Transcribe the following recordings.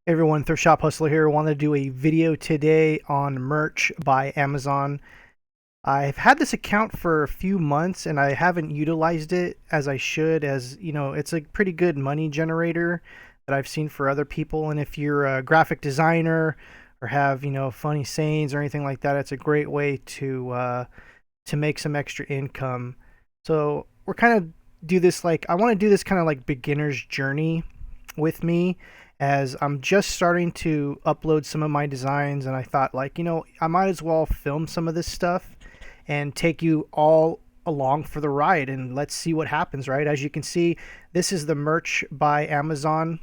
Hey everyone, Thrift Shop Hustler here. I wanted to do a video today on merch by Amazon. I've had this account for a few months and I haven't utilized it as I should, as you know, it's a pretty good money generator that I've seen for other people. And if you're a graphic designer or have, funny sayings or anything like that, it's a great way to make some extra income. So we're kind of do this like I want to do this kind of like beginner's journey with me, as I'm just starting to upload some of my designs, and I thought, like, I might as well film some of this stuff and take you all along for the ride, and let's see what happens, right? As you can see, this is the merch by Amazon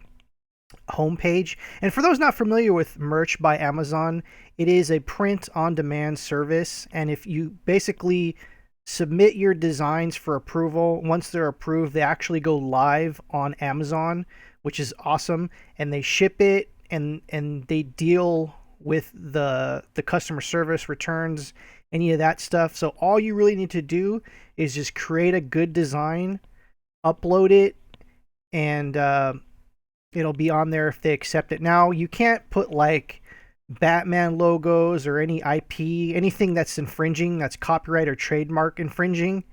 homepage. And for those not familiar with merch by Amazon, it is a print on demand service. And if you basically submit your designs for approval, once they're approved, they actually go live on Amazon, which is awesome. And they ship it, and they deal with the customer service, returns, any of that stuff. So all you really need to do is just create a good design, upload it, and it'll be on there if they accept it. Now, you can't put like Batman logos or any IP, anything that's infringing, that's copyright or trademark infringing.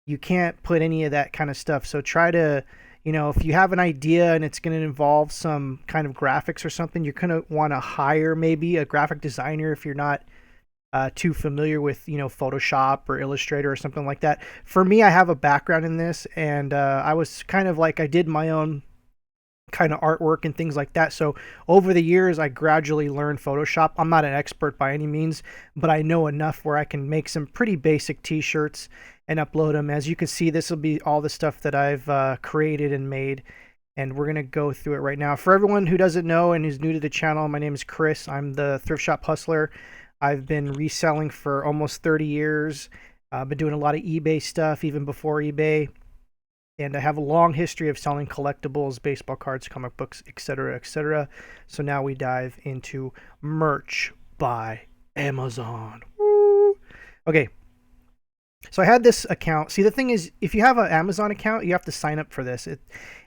You can't put any of that kind of stuff. So try to, if you have an idea and it's going to involve some kind of graphics or something, you're going to want to hire maybe a graphic designer if you're not too familiar with, Photoshop or Illustrator or something like that. For me, I have a background in this, and I was kind of like, I did my own kind of artwork and things like that. So over the years, I gradually learned Photoshop. I'm not an expert by any means, but I know enough where I can make some pretty basic t-shirts and upload them. As you can see, this will be all the stuff that I've created and made, and we're going to go through it right now. For everyone who doesn't know and is new to the channel, my name is Chris. I'm the Thrift Shop Hustler. I've been reselling for almost 30 years. I've been doing a lot of eBay stuff even before eBay. And I have a long history of selling collectibles, baseball cards, comic books, etc., etc. So now we dive into merch by Amazon. Woo! Okay, so I had this account. See, the thing is, if you have an Amazon account, you have to sign up for this.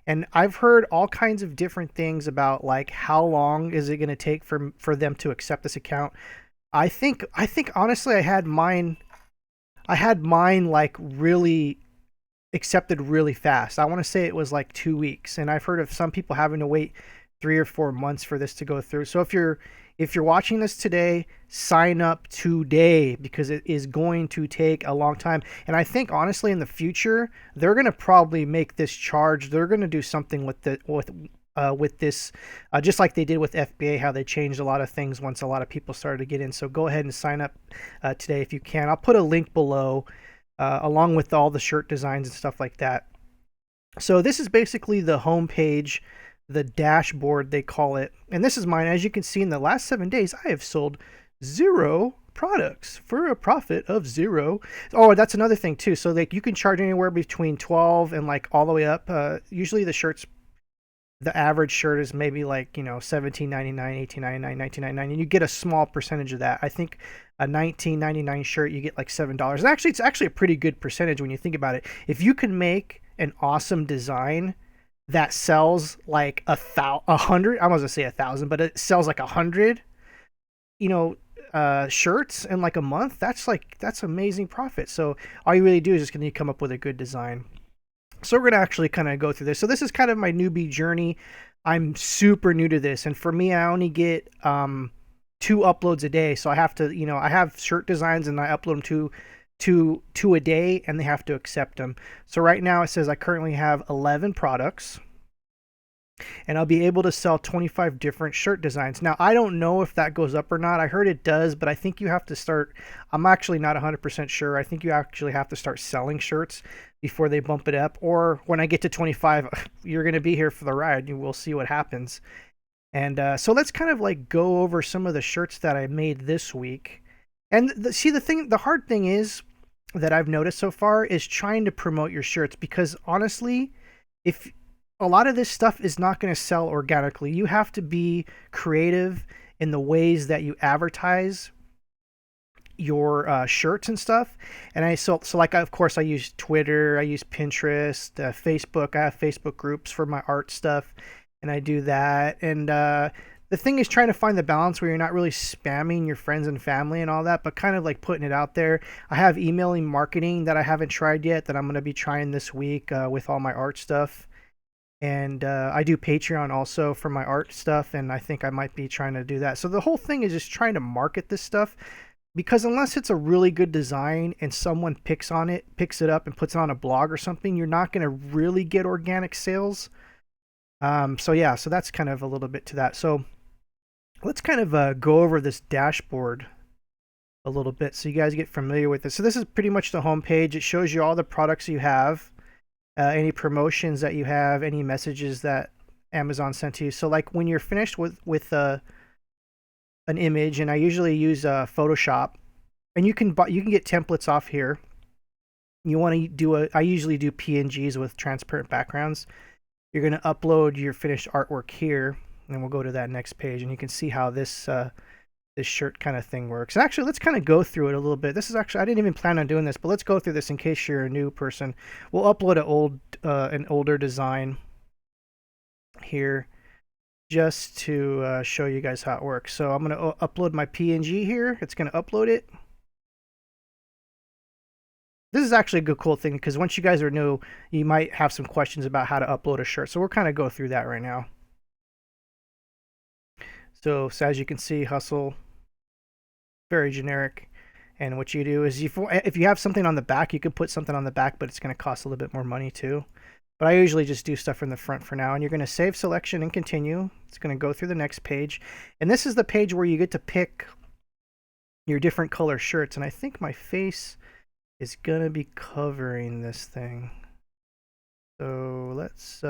And I've heard all kinds of different things about, like, how long is it going to take for them to accept this account. I think honestly, I had mine like really accepted really fast. I want to say it was like 2 weeks, and I've heard of some people having to wait 3 or 4 months for this to go through. So if you're watching this today, sign up today, because it is going to take a long time. And I think honestly, in the future, they're going to probably make this charge. They're going to do something with this, just like they did with FBA, how they changed a lot of things once a lot of people started to get in. So go ahead and sign up today if you can. I'll put a link below, along with all the shirt designs and stuff like that. So this is basically the home page, the dashboard they call it. And this is mine. As you can see, in the last 7 days, I have sold 0 products for a profit of 0. Oh, that's another thing too. So like, you can charge anywhere between 12 and like all the way up. Usually the average shirt is maybe like, $17.99, $18.99, $19.99, and you get a small percentage of that. I think a $19.99 shirt, you get like $7. And actually, it's actually a pretty good percentage when you think about it. If you can make an awesome design that sells like a hundred, I was gonna say 1,000, but it sells like 100, shirts in like a month, that's amazing profit. So all you really do is just gonna come up with a good design. So we're going to actually kind of go through this. So this is kind of my newbie journey. I'm super new to this. And for me, I only get 2 uploads a day. So I have to, I have shirt designs and I upload them two a day, and they have to accept them. So right now it says I currently have 11 products, and I'll be able to sell 25 different shirt designs. Now, I don't know if that goes up or not. I heard it does, but I think you have to start, I'm actually not 100% sure. I think you actually have to start selling shirts before they bump it up. Or when I get to 25, you're going to be here for the ride. You will see what happens. And so let's kind of like go over some of the shirts that I made this week. And the hard thing is that I've noticed so far is trying to promote your shirts, because honestly, if a lot of this stuff is not going to sell organically. You have to be creative in the ways that you advertise your shirts and stuff. And like, of course, I use Twitter, I use Pinterest, Facebook. I have Facebook groups for my art stuff. and I do that. And the thing is trying to find the balance where you're not really spamming your friends and family and all that, but kind of like putting it out there. I have emailing marketing that I haven't tried yet that I'm going to be trying this week with all my art stuff. And I do Patreon also for my art stuff, and I think I might be trying to do that. So the whole thing is just trying to market this stuff, because unless it's a really good design and someone picks it up and puts it on a blog or something, you're not going to really get organic sales. So yeah, so that's kind of a little bit to that. So let's kind of go over this dashboard a little bit so you guys get familiar with this. So this is pretty much the home page. It shows you all the products you have, any promotions that you have, any messages that Amazon sent to you. So like when you're finished with an image, and I usually use Photoshop, and you can get templates off here. You want to do I usually do PNGs with transparent backgrounds. You're going to upload your finished artwork here, and we'll go to that next page, and you can see how this this shirt kind of thing works. And actually, let's kind of go through it a little bit. This is actually, I didn't even plan on doing this, but let's go through this in case you're a new person. We'll upload an older design here just to show you guys how it works. So I'm going to upload my PNG here. It's going to upload it. This is actually a good, cool thing, because once you guys are new, you might have some questions about how to upload a shirt. So we'll kind of go through that right now. So as you can see, Hustle, very generic. And what you do is, if you have something on the back, you could put something on the back, but it's going to cost a little bit more money too. But I usually just do stuff from the front for now. And you're going to save selection and continue. It's going to go through the next page. And this is the page where you get to pick your different color shirts. And I think my face is going to be covering this thing. So let's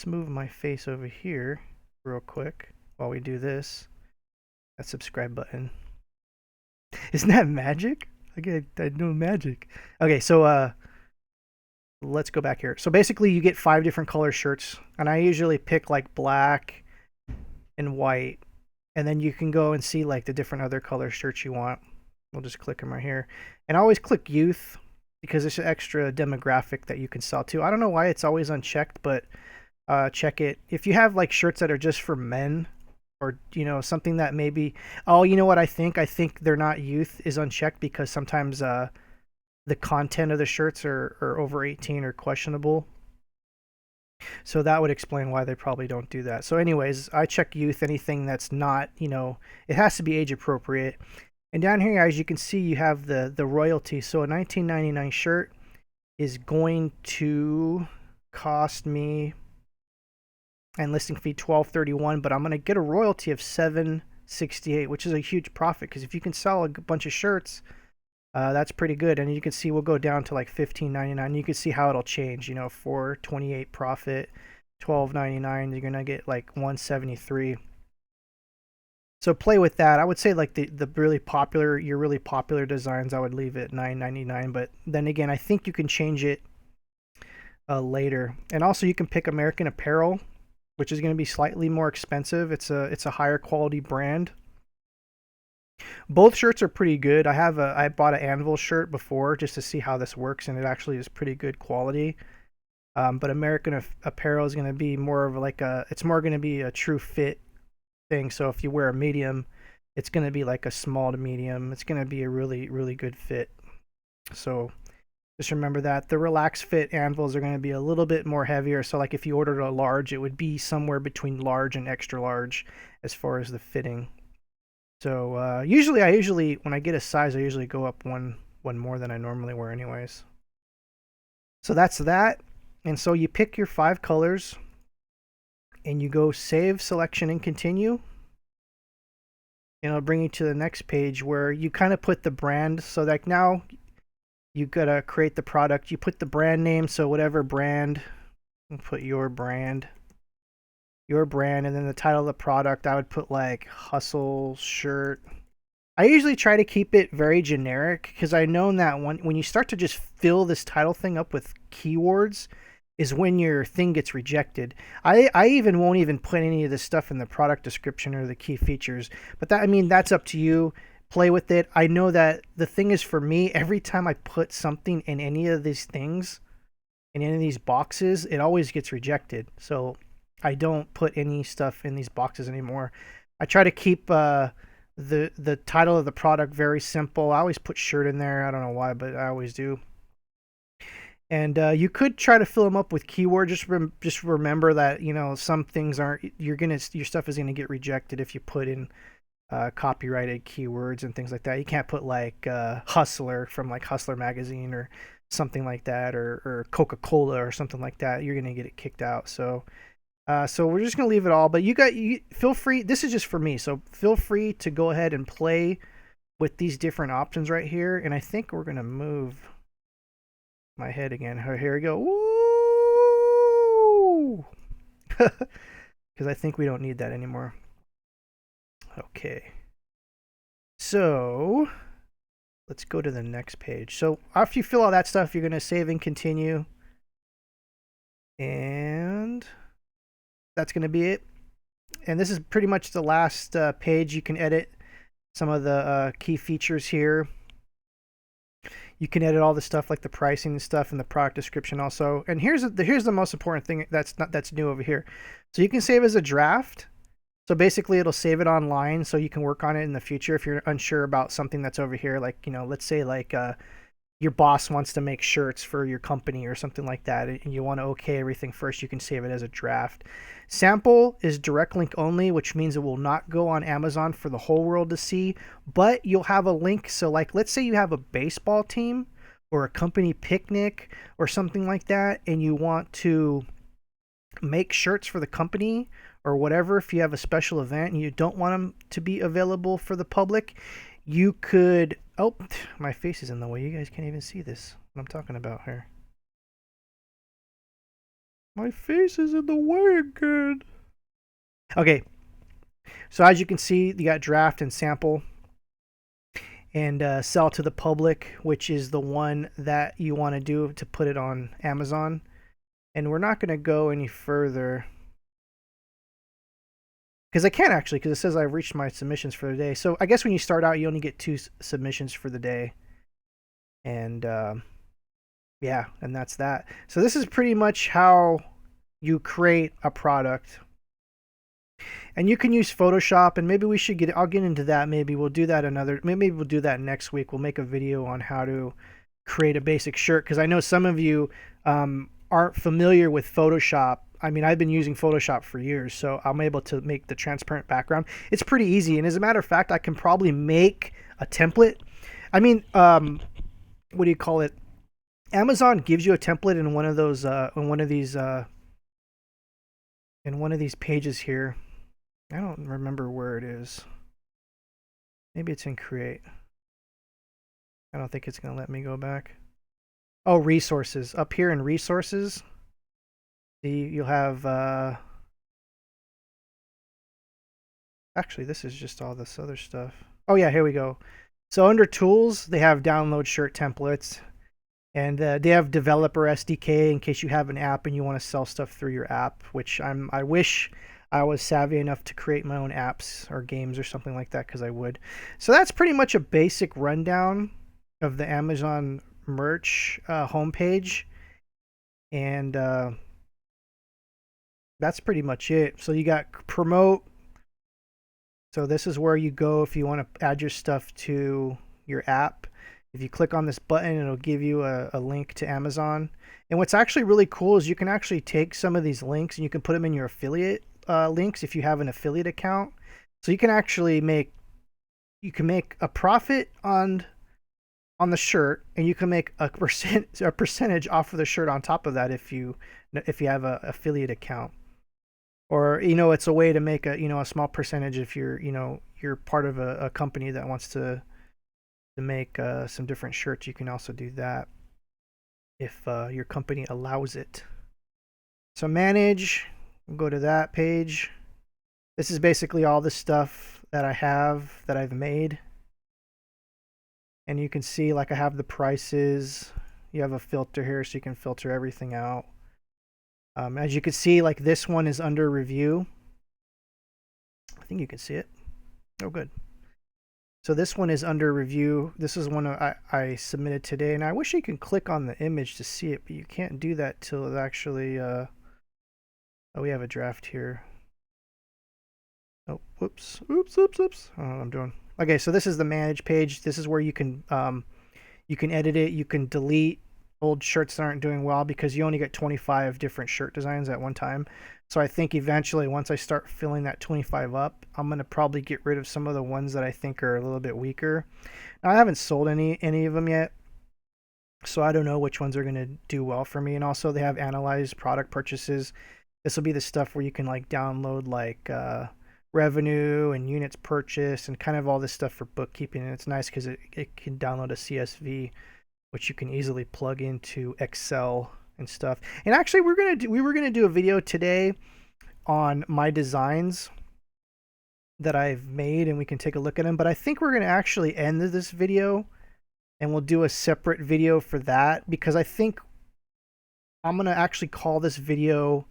move my face over here real quick while we do this. That subscribe button. Isn't that magic? I know magic. Okay, so let's go back here. So basically you get 5 different color shirts, and I usually pick like black and white, and then you can go and see like the different other color shirts you want. We'll just click them right here. And I always click youth, because it's an extra demographic that you can sell to. I don't know why it's always unchecked, but check it. If you have like shirts that are just for men, or something that maybe, oh, you know what, I think they're not youth is unchecked, because sometimes the content of the shirts are over 18 or questionable. So that would explain why they probably don't do that. So anyways, I check youth, anything that's not, it has to be age appropriate. And down here, as you can see, you have the royalty. So a $19.99 shirt is going to cost me, and listing fee $12.31, but I'm going to get a royalty of $7.68, which is a huge profit, because if you can sell a bunch of shirts, that's pretty good. And you can see we'll go down to like $15.99. You can see how it'll change. $4.28 profit, $12.99. You're gonna get like $1.73. So play with that. I would say like the really popular designs, I would leave it $9.99. But then again, I think you can change it later. And also you can pick American Apparel, which is going to be slightly more expensive. It's a higher quality brand. Both shirts are pretty good. I bought an Anvil shirt before just to see how this works, and it actually is pretty good quality. But American Apparel is going to be more of like it's more going to be a true fit thing. So if you wear a medium, it's going to be like a small to medium. It's going to be a really, really good fit. So just remember that. The Relax Fit Anvils are going to be a little bit more heavier. So like if you ordered a large, it would be somewhere between large and extra large as far as the fitting. So usually when I get a size, I usually go up one more than I normally wear anyways. So that's that. And so you pick your 5 colors, and you go save selection and continue. And it'll bring you to the next page where you kind of put the brand. So like now you gotta create the product. You put the brand name, so whatever brand, put your brand, and then the title of the product, I would put like Hustle shirt. I usually try to keep it very generic, because I know that when you start to just fill this title thing up with keywords is when your thing gets rejected. I even won't even put any of this stuff in the product description or the key features, but that's up to you. Play with it. I know that the thing is, for me, every time I put something in any of these things, in any of these boxes, it always gets rejected. So I don't put any stuff in these boxes anymore. I try to keep the title of the product very simple. I always put shirt in there. I don't know why, but I always do. And you could try to fill them up with keywords. Just remember that some things aren't. Your stuff is gonna get rejected if you put in copyrighted keywords and things like that. You can't put like Hustler from like Hustler magazine or something like that, or Coca-Cola or something like that. You're gonna get it kicked out. So we're just gonna leave it all. But you feel free. This is just for me, so feel free to go ahead and play with these different options right here. And I think we're gonna move my head again. Here we go. Woo! Because I think we don't need that anymore. Okay. So let's go to the next page. So after you fill all that stuff, you're gonna save and continue, and that's gonna be it. And this is pretty much the last page. You can edit some of the key features here. You can edit all the stuff like the pricing and stuff and the product description also. And here's the most important thing that's new over here. So you can save as a draft. So basically it'll save it online so you can work on it in the future if you're unsure about something that's over here. Like, let's say like your boss wants to make shirts for your company or something like that, and you want to okay everything first, you can save it as a draft. Sample is direct link only, which means it will not go on Amazon for the whole world to see, but you'll have a link. So like, let's say you have a baseball team or a company picnic or something like that, and you want to make shirts for the company or whatever. If you have a special event and you don't want them to be available for the public, you could, oh, my face is in the way. You guys can't even see this, what I'm talking about here. My face is in the way again. Okay. So as you can see, you got draft and sample and sell to the public, which is the one that you want to do to put it on Amazon. And we're not going to go any further because I can't actually, because it says I've reached my submissions for the day. So I guess when you start out, you only get 2 submissions for the day. And yeah, and that's that. So this is pretty much how you create a product. And you can use Photoshop, and maybe we should I'll get into that. Maybe we'll do that maybe we'll do that next week. We'll make a video on how to create a basic shirt, because I know some of you aren't familiar with Photoshop. I mean, I've been using Photoshop for years, so I'm able to make the transparent background. It's pretty easy, and as a matter of fact, I can probably make a template. I mean, what do you call it? Amazon gives you a template in one of those, in one of these pages here. I don't remember where it is. Maybe it's in Create. I don't think it's going to let me go back. Oh, resources. Up here in resources, you'll have actually, this is just all this other stuff. Oh yeah, here we go. So under tools, they have download shirt templates, and they have developer SDK in case you have an app and you want to sell stuff through your app, which I wish I was savvy enough to create my own apps or games or something like that, because I would. So that's pretty much a basic rundown of the Amazon merch homepage, and that's pretty much it. So you got promote. So this is where you go if you want to add your stuff to your app. If you click on this button, it'll give you a link to Amazon. And what's actually really cool is you can actually take some of these links and you can put them in your affiliate links if you have an affiliate account. So you can actually make a profit on the shirt, and you can make a percentage off of the shirt on top of that if you have an affiliate account. Or it's a way to make a small percentage if you're part of a company that wants to make some different shirts. You can also do that if your company allows it. So manage, we'll go to that page. This is basically all the stuff that I've made. And you can see, like, I have the prices. You have a filter here so you can filter everything out. As you can see, like, this one is under review. I think you can see it. Oh, good. So this one is under review. This is one I submitted today, and I wish you could click on the image to see it, but you can't do that till it actually Oh, we have a draft here. Oh, whoops, oops, oops, oops. I don't know what I'm doing. Okay, so this is the manage page. This is where you can edit it. You can delete old shirts that aren't doing well because you only get 25 different shirt designs at one time. So I think eventually, once I start filling that 25 up, I'm gonna probably get rid of some of the ones that I think are a little bit weaker. Now, I haven't sold any of them yet, so I don't know which ones are gonna do well for me. And also, they have analyzed product purchases. This will be the stuff where you can like download like revenue and units purchased and kind of all this stuff for bookkeeping. And it's nice because it can download a CSV, which you can easily plug into Excel and stuff. And actually, we were gonna do a video today on my designs that I've made, and we can take a look at them. But I think we're gonna actually end this video, and we'll do a separate video for that because I think I'm gonna actually call this video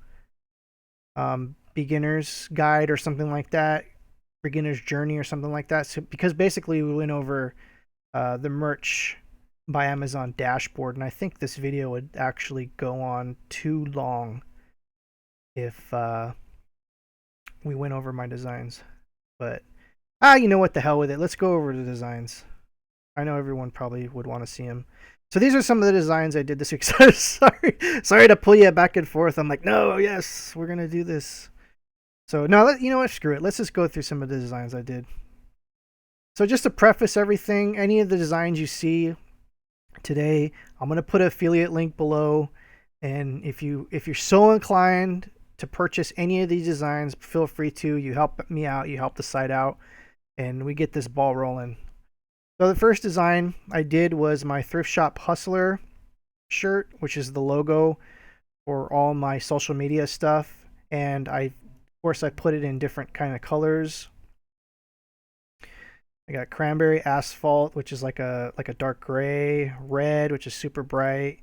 beginner's guide or something like that, beginner's journey or something like that. So because basically we went over the merch by Amazon dashboard, and I think this video would actually go on too long if we went over my designs. But you know what, the hell with it. Let's go over the designs. I know everyone probably would want to see them. So these are some of the designs I did this week. Sorry to pull you back and forth. I'm like, no, yes, we're gonna do this. So no, you know what? Screw it. Let's just go through some of the designs I did. So just to preface everything, any of the designs you see today, I'm gonna put an affiliate link below, and if you're so inclined to purchase any of these designs, feel free to. You help me out, you help the site out, and we get this ball rolling. So the first design I did was my Thrift Shop Hustler shirt, which is the logo for all my social media stuff, and of course I put it in different kind of colors. I got cranberry asphalt, which is like a dark gray, red, which is super bright,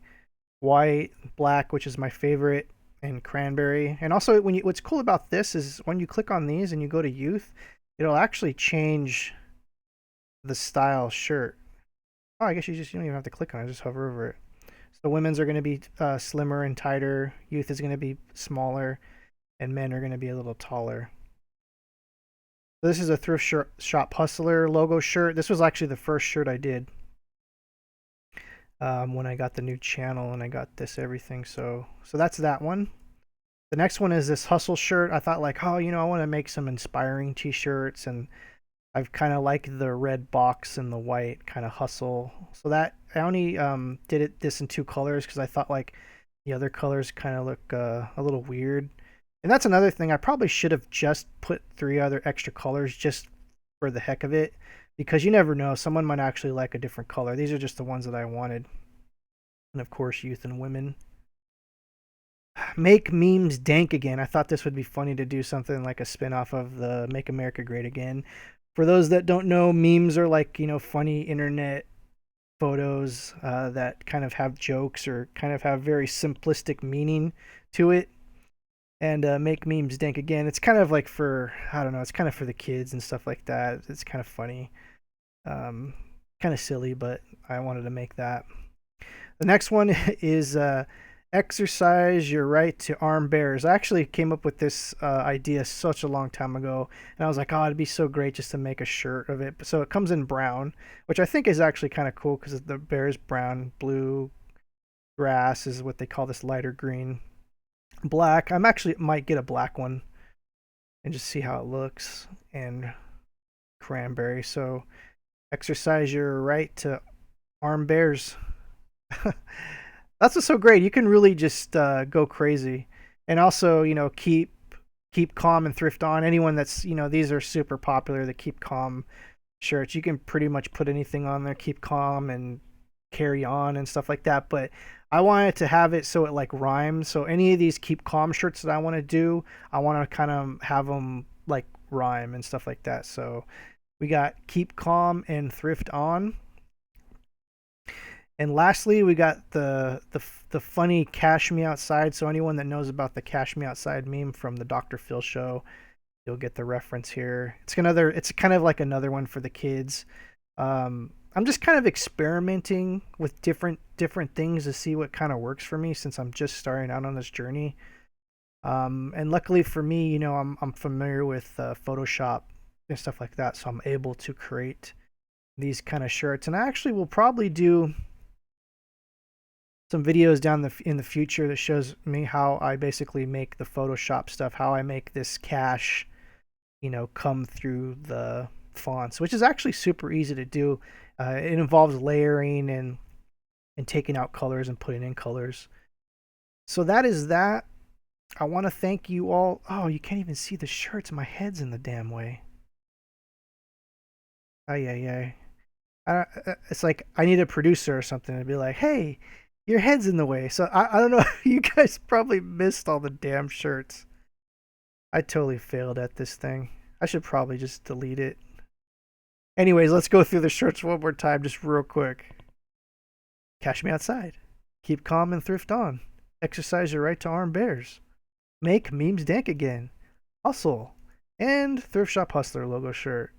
white, black, which is my favorite, and cranberry. And also, what's cool about this is when you click on these and you go to youth, it'll actually change the style shirt. Oh, I guess you don't even have to click on it, just hover over it. So women's are going to be slimmer and tighter, youth is going to be smaller, and men are going to be a little taller. So this is a Thrift Shop Hustler logo shirt. This was actually the first shirt I did when I got the new channel and I got this everything. So that's that one. The next one is this Hustle shirt. I thought like, oh, I want to make some inspiring t-shirts, and I've kind of like the red box and the white kind of hustle. So that I only did this in 2 colors because I thought like the other colors kind of look a little weird. And that's another thing. I probably should have just put 3 other extra colors just for the heck of it, because you never know. Someone might actually like a different color. These are just the ones that I wanted. And of course, youth and women. Make memes dank again. I thought this would be funny to do something like a spin-off of the Make America Great Again. For those that don't know, memes are like, funny internet photos that kind of have jokes or kind of have very simplistic meaning to it. And make memes dank again. It's kind of like I don't know, it's kind of for the kids and stuff like that. It's kind of funny. Kind of silly, but I wanted to make that. The next one is exercise your right to arm bears. I actually came up with this idea such a long time ago, and I was like, oh, it'd be so great just to make a shirt of it. So it comes in brown, which I think is actually kind of cool because the bear is brown. Blue grass is what they call this lighter green. Black, I'm actually might get a black one and just see how it looks. And cranberry. So exercise your right to arm bears. That's what's so great. You can really just go crazy, and also keep calm and thrift on. Anyone that's these are super popular. The keep calm shirts. You can pretty much put anything on there. Keep calm and carry on and stuff like that. But I wanted to have it so it like rhymes. So any of these keep calm shirts that I want to do, I want to kind of have them like rhyme and stuff like that. So we got keep calm and thrift on. And lastly, we got the funny Cash Me Outside. So anyone that knows about the Cash Me Outside meme from the Dr. Phil show, you'll get the reference here. It's kind of like another one for the kids. I'm just kind of experimenting with different things to see what kind of works for me, since I'm just starting out on this journey. And luckily for me, I'm familiar with Photoshop and stuff like that, so I'm able to create these kind of shirts. And I actually will probably do some videos in the future that shows me how I basically make the Photoshop stuff, how I make this cache, come through the fonts, which is actually super easy to do. It involves layering and taking out colors and putting in colors. So that is that. I want to thank you all. Oh, you can't even see the shirts. My head's in the damn way. Ay, ay, ay. It's like I need a producer or something to be like, hey, your head's in the way. So I don't know. You guys probably missed all the damn shirts. I totally failed at this thing. I should probably just delete it. Anyways, let's go through the shirts one more time, just real quick. Cash me outside. Keep calm and thrift on. Exercise your right to arm bears. Make memes dank again. Hustle. And Thrift Shop Hustler logo shirt.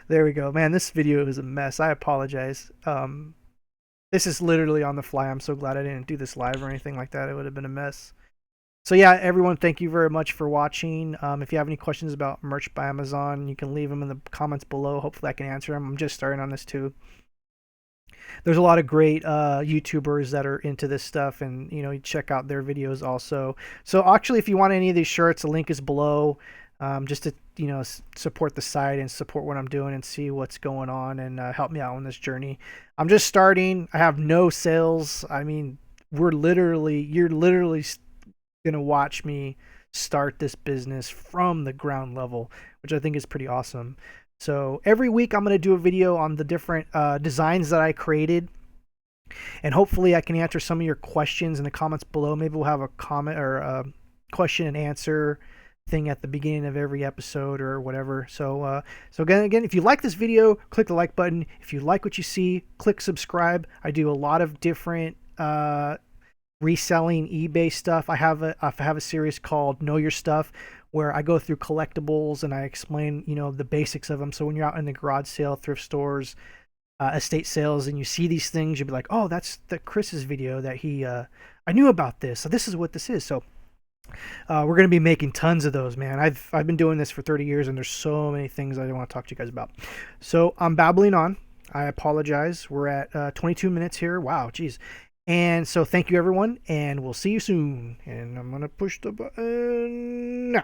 There we go. Man, this video is a mess. I apologize. This is literally on the fly. I'm so glad I didn't do this live or anything like that. It would have been a mess. So yeah, everyone, thank you very much for watching. If you have any questions about merch by Amazon, you can leave them in the comments below. Hopefully I can answer them. I'm just starting on this too. There's a lot of great YouTubers that are into this stuff, and you check out their videos also. So actually, if you want any of these shirts, the link is below, just to support the site and support what I'm doing and see what's going on, and help me out on this journey. I'm just starting. I have no sales. I mean, you're literally gonna watch me start this business from the ground level, which I think is pretty awesome. So every week I'm going to do a video on the different designs that I created, and hopefully I can answer some of your questions in the comments below. Maybe we'll have a comment or a question and answer thing at the beginning of every episode or whatever. So again, if you like this video, click the like button. If you like what you see, click subscribe. I do a lot of different reselling eBay stuff. I have a series called Know Your Stuff, where I go through collectibles and I explain, the basics of them. So when you're out in the garage sale, thrift stores, estate sales, and you see these things, you'll be like, oh, that's the Chris's video that I knew about this. So this is what this is. So we're going to be making tons of those, man. I've been doing this for 30 years, and there's so many things I want to talk to you guys about. So I'm babbling on. I apologize. We're at 22 minutes here. Wow, geez. And so thank you, everyone, and we'll see you soon. And I'm going to push the button now.